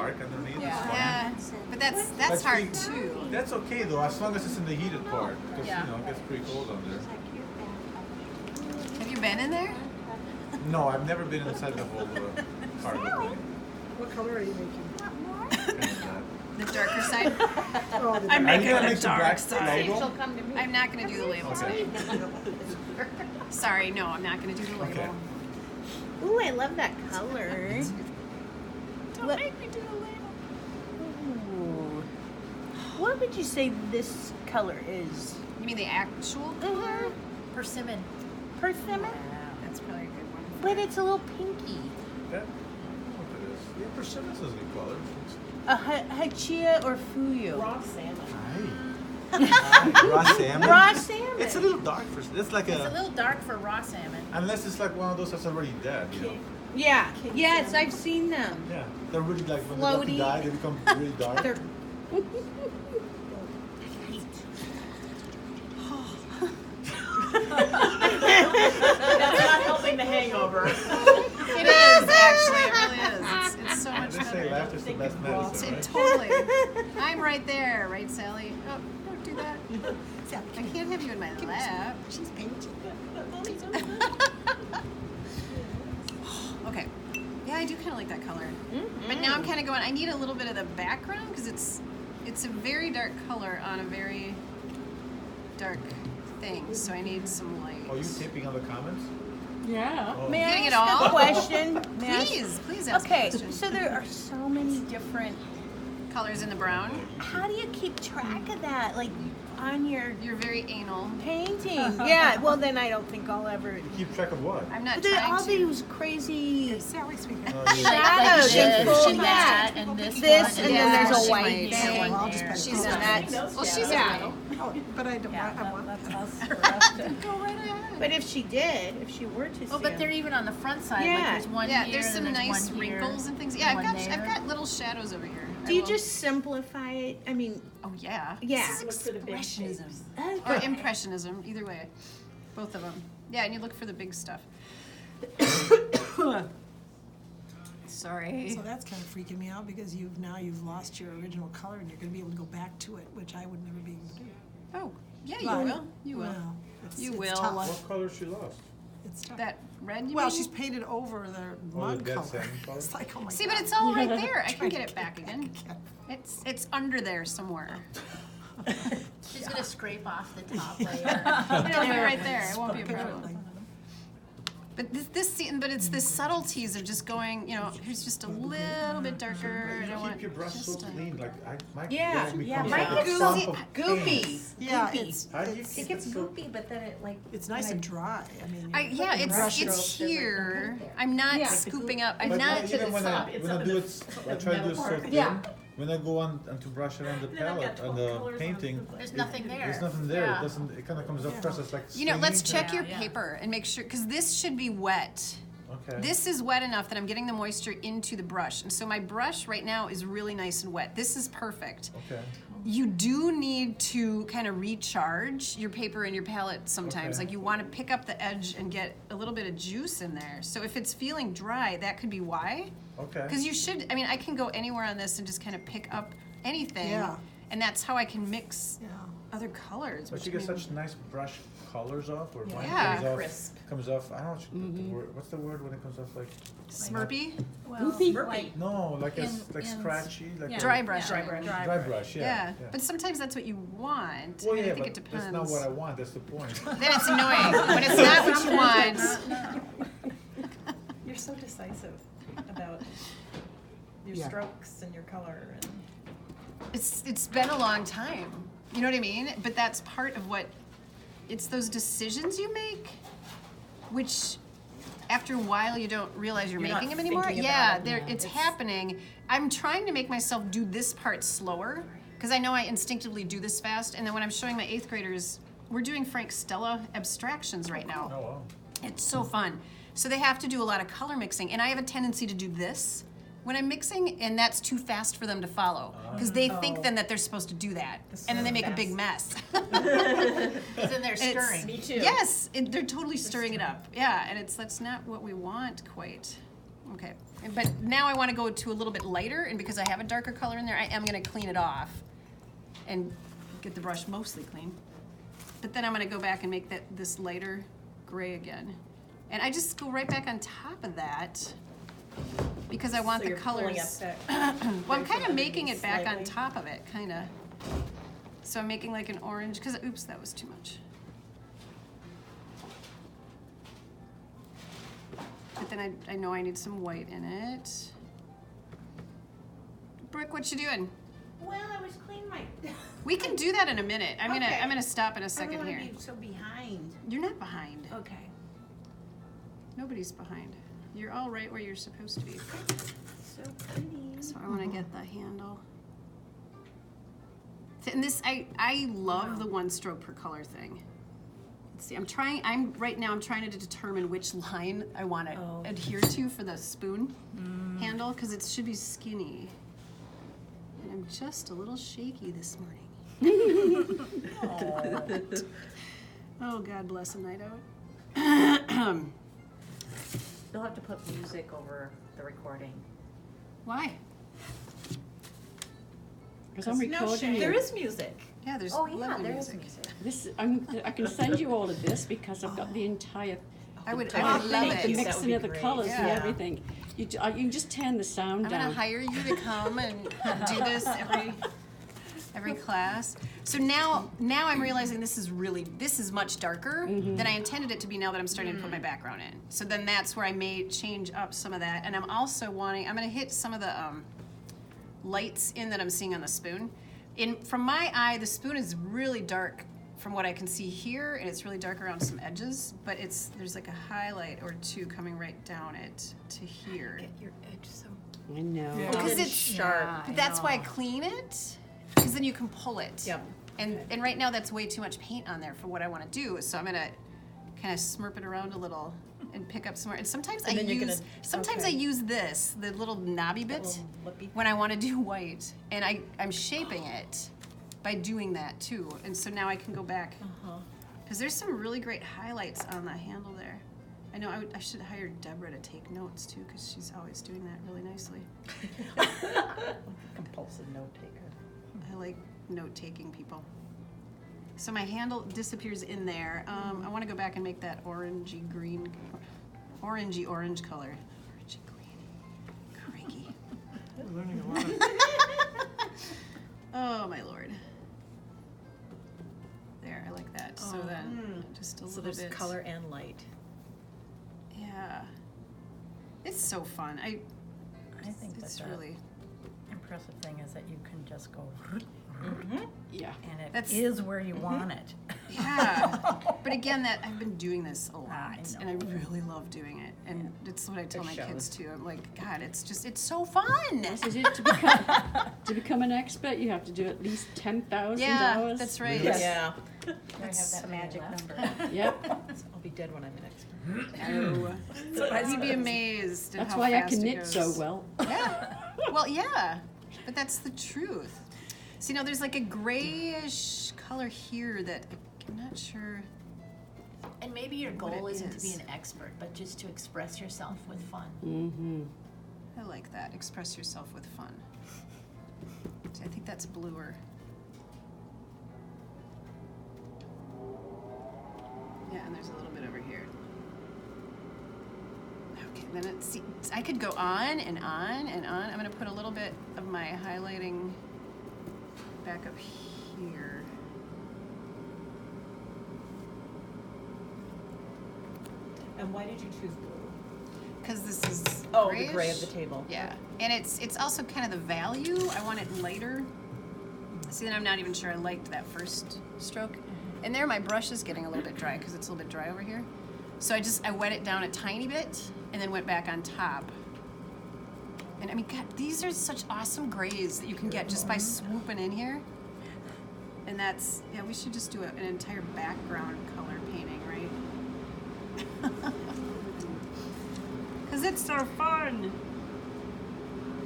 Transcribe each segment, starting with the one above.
dark underneath. Yeah, but that's hard too. That's okay though, as long as it's in the heated part, because you know it gets pretty cold on there. Have you been in there? No, I've never been inside the whole cargo thing. What color are you making? The darker side? Oh, the I'm making gonna a make the dark black side. label? I'm not going to do the label. Okay. Sorry, no, I'm not going to do the label. Okay. Ooh, I love that color. Don't make me do the label. Ooh. What would you say this color is? You mean the actual color? Persimmon. Persimmon? That's probably a good one. But it's a little pinky. That, I don't know what it is. Yeah, persimmon is a good color. A hachia or fuyu? raw salmon. Raw salmon? Raw salmon. It's a little dark for it's like It's a little dark for raw salmon. unless it's like one of those that's already dead, you know. Yeah. Yes, I've seen them. Yeah. They're really like when they Floaty. die, they become really dark. They're That's not helping the hangover. It is, actually. It really is. It's so much They say better. laughter's the best medicine, right? Totally. I'm right there, right, Sally? Oh, don't do that. I can't have you in my lap. She's painting. Okay. Yeah, I do kind of like that color. But now I'm kind of going, I need a little bit of the background because it's a very dark color on a very dark thing. So I need some light. Oh, you taping on the comments? Yeah. Oh. May I Getting it ask all? a question? May I ask- Please ask Okay, a question. so there are so many different. Colors in the brown. How do you keep track of that? Like on your You're very anal. painting? Yeah. Well, then I don't think I'll ever. You keep track of what? I'm not There are trying all to. these crazy Sally speaking. Oh, Like shadows this, and full and that, and this, This, one, and then Yeah, there's a she white might. thing. one I'll just there. put She's it in on. that. Well, she's Yeah. in the Oh, but I don't. I want that's that. us for us to- Go right ahead. But if she were to see Oh, but they're even on the front side. Yeah. Like there's one Yeah, here, there's and some there's nice one here, wrinkles and things. Yeah, and I've one got there. little shadows over here. Do you just simplify it? I mean, Oh yeah. yeah. This is expressionism or Okay. impressionism. Either way, both of them. Yeah, and you look for the big stuff. Sorry. So that's kind of freaking me out because you've lost your original color and you're going to be able to go back to it, which I would never be able to do. Oh, yeah, you But- will. You will. Well, You it's will. Tough. What color she lost? It's tough. That red. You Well, mean? she's painted over the Oh, mug the dead color. salmon color? It's like, oh my See, god. but it's all right there. I can get it back again. It's under there somewhere. She's gonna scrape off the top layer. It'll be right there. It won't be a Picture it problem. like- But it's the subtleties of just going. You know, here's just a little bit darker. I don't want Keep your brush so just a- clean, like my Yeah, brush yeah, becomes mine like a gets so clump of goopy. paint. Yeah, Goopy. it's How do you It keep gets it so? goopy, but then it like. it's nice and dry. I mean, Yeah, you brush it it's here. I'm not Yeah. scooping up. I'm But not. even when I top. It's when I up do in it, I try to do it so thin. Yeah. When I go on and to brush around the palette and the painting, There's nothing there. there's nothing there. Yeah. It doesn't. It kind of comes up fresh. It's like You know, let's stringy. check your Yeah. paper and make sure because this should be wet. Okay. This is wet enough that I'm getting the moisture into the brush, and so my brush right now is really nice and wet. This is perfect. Okay. You do need to kind of recharge your paper and your palette sometimes. Okay. Like you want to pick up the edge and get a little bit of juice in there. So if it's feeling dry, that could be why. Okay. Because you should, I mean, I can go anywhere on this and just kind of pick up anything. Yeah. And that's how I can mix Yeah. other colors. But you get such nice brush colors off, or mine Yeah. comes off. Crisp. Comes off. I don't know what the word. What's the word when it comes off like? Smurpy? Slurpee. No, like In- like in- scratchy, like yeah. a Dry brush. Dry brush. dry brush. Yeah. Yeah. But sometimes that's what you want. Well, I mean, yeah, I think but it depends. that's not what I want. That's the point. Then it's annoying. When it's not what you want. You're so decisive about your Yeah. strokes and your color and It's been a long time. You know what I mean? But that's part of what it's those decisions you make, which after a while you don't realize you're You're not making them anymore. thinking Yeah, about it. it's happening. I'm trying to make myself do this part slower because I know I instinctively do this fast. And then when I'm showing my 8th graders, we're doing Frank Stella abstractions right now. Oh wow. It's so fun. So they have to do a lot of color mixing, and I have a tendency to do this when I'm mixing, and that's too fast for them to follow because they think then that they're supposed to do that, and then they make a big mess. Because then they're It's- stirring. Yes, they're totally stirring it up. Yeah, and that's not what we want quite. Okay, but now I want to go to a little bit lighter, and because I have a darker color in there, I am going to clean it off and get the brush mostly clean. But then I'm going to go back and make this lighter gray again. And I just go right back on top of that because I want So the you're pulling colors. up that Well, I'm gray kind from of making underneath it back on slightly. top of it, kind of. So I'm making like an orange, because, oops, that was too much. But then I know I need some white in it. Brooke, what you doing? Well, I was cleaning my. We can do that in a minute. I'm Okay. gonna stop in a I second don't here. want to be so behind. You're not behind. Okay. Nobody's behind. You're all right where you're supposed to be. So pretty. So I want to get the handle. And this, I love the one stroke per color thing. Let's see, right now I'm trying to determine which line I want to adhere to for the spoon handle, because it should be skinny. And I'm just a little shaky this morning. Oh, God bless a night out. You'll have to put music over the recording. Why? Because I'm recording There you. is music. Yeah, there's Oh, yeah, lovely there is music. music. I can send you all of this because I've got the entire I would the love thank it. you. That mixing would of be the great. colours and Yeah. everything. You can just turn the sound I'm down. gonna hire you to come and do this every class. So now I'm realizing this is much darker than I intended it to be now that I'm starting to put my background in. So then that's where I may change up some of that. And I'm also I'm gonna hit some of the lights in that I'm seeing on the spoon. From my eye, the spoon is really dark from what I can see here, and it's really dark around some edges, but there's like a highlight or two coming right down it to here. Get your edge so. I know. Yeah. Because And it's sharp. But that's why I clean it, because then you can pull it. Yep. And right now that's way too much paint on there for what I want to do. So I'm gonna kind of smurp it around a little and pick up somewhere. And sometimes And then you're gonna- I use this, the little knobby bit, little lippy. when I want to do white, and I'm shaping it by doing that too. And so now I can go back because there's some really great highlights on the handle there. I know I should hire Deborah to take notes too, because she's always doing that really nicely. Compulsive note taker. I like note-taking people. So my handle disappears in there. I want to go back and make that orangey green, orangey orange color. Orangey green. Crikey. We're learning a lot of. Oh my lord. There, I like that. So then, just a So little there's bit. color and light. Yeah. It's so fun. I think It's that really. the impressive thing is that you can just go, Yeah. and it That's- is where you want it. Yeah, but again, I've been doing this a lot, I and I know. really love doing it. And it's what I tell It my shows. kids too. I'm like, God, it's so fun. This is it. To become an expert, you have to do at least 10,000 Yeah, hours. that's right. Yeah. I have That's that magic number. Yep. I'll be dead when I'm an expert. Oh, you'd be amazed. At That's how why I fast can it knit so goes. well. Yeah. Well, yeah, but that's the truth. See, now there's like a grayish color here that I'm not sure. And maybe your What goal it isn't to be is. an expert, but just to express yourself with fun. Mm-hmm. I like that. Express yourself with fun. See, I think that's bluer. Yeah, and there's a little bit over here. Okay, then see, I could go on and on and on. I'm gonna put a little bit of my highlighting back up here. And why did you choose blue? Because this is Oh, grayish. the gray of the table. Yeah, and it's also kind of the value. I want it lighter. See, then I'm not even sure I liked that first stroke. And there my brush is getting a little bit dry because it's a little bit dry over here. So I wet it down a tiny bit and then went back on top. And I mean, God, these are such awesome grays that you can get just by swooping in here. And that's, yeah, we should just do an entire background color painting, right? Because it's so fun.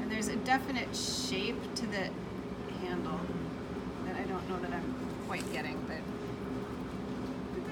And there's a definite shape to the handle that I don't know that I'm quite getting, but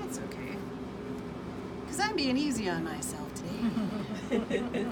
that's okay. Because I'm being easy on myself today.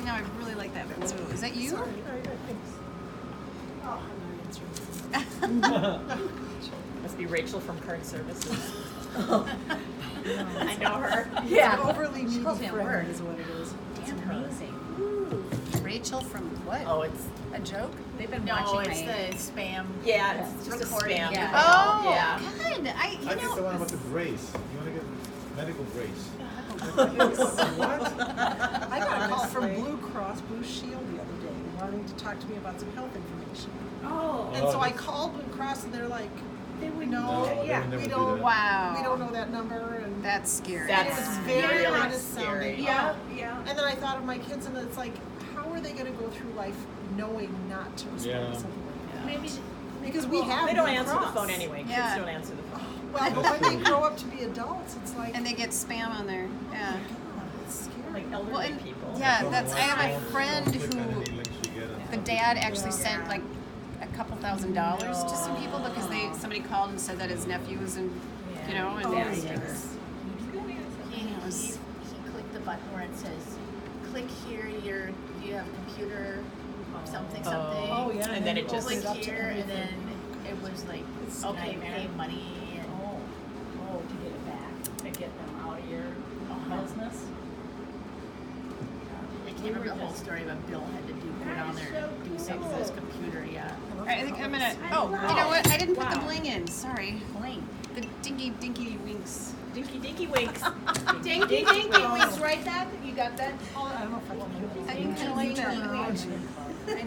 No, I really like that blue. Is that you? Sorry, thanks. Oh, I'm not answering. Must be Rachel from Current Services. I know her. Yeah. Overly needy calls me at work. friend is what it is. Damn amazing. Rachel from what? Oh, it's A joke? They've been No, watching it's my. the spam. yeah, it's just Recording, a spam. yeah. Oh, yeah. good. I You get the know, one about the brace. You want to get medical brace. What? I got a call from Blue Cross Blue Shield the other day wanting to talk to me about some health information. Oh. And so I called Blue Cross and they're like, They would no, they would never we do don't, that. wow. we don't know that number. And That's scary. it was very really honest scary. sounding. Yeah, yeah. And then I thought of my kids and it's like, how are they going to go through life knowing not to respond Yeah. to something like that? Maybe Because we have They don't Blue answer Cross. the phone anyway. Yeah. Kids don't answer the phone. Well, but when they grow up to be adults, it's like, And they get spam on there. Yeah. God, it's scary. Like elderly Well, and- people. yeah, Don't that's. I want- have a don't friend click on who. any links you get on. The dad actually sent like a couple $1,000s to some people because somebody called and said that his nephew was in, you know, and yes. he clicked the button where it says, click here, you have computer, something. Oh, yeah. And then it just- Click It up to here, and everything. then it was like, It's okay, nightmare. pay money, and Oh, to get it back, to get them out of your business. I can't remember the whole story, but Bill had to go down there and do something with his computer, yeah. All right, I think I'm gonna. Oh, you know what? I didn't put the bling in. Sorry. Bling. The dinky winks. Dinky dinky winks. Dinky dinky wings, right that? You got that? I don't know if I can do I that. kind of like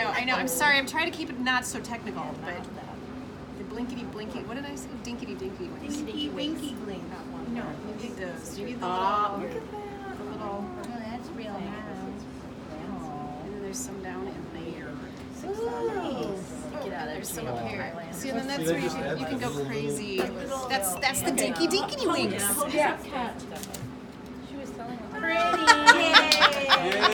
that. I know. I'm sorry. I'm trying to keep it not so technical, but the blinkety blinky. What did I say? Dinkety dinky winks. Dinky winky bling. No, you need those. You need the Oh, little. look at that. The little. Oh, that's real nice. And then there's some down in there. Get out of there. There's some Too. up here. Thailand. See, and then that's See, where they just add you can go little- crazy. little- That's the dinky dinky winks. Yeah, cat. She was telling. Pretty.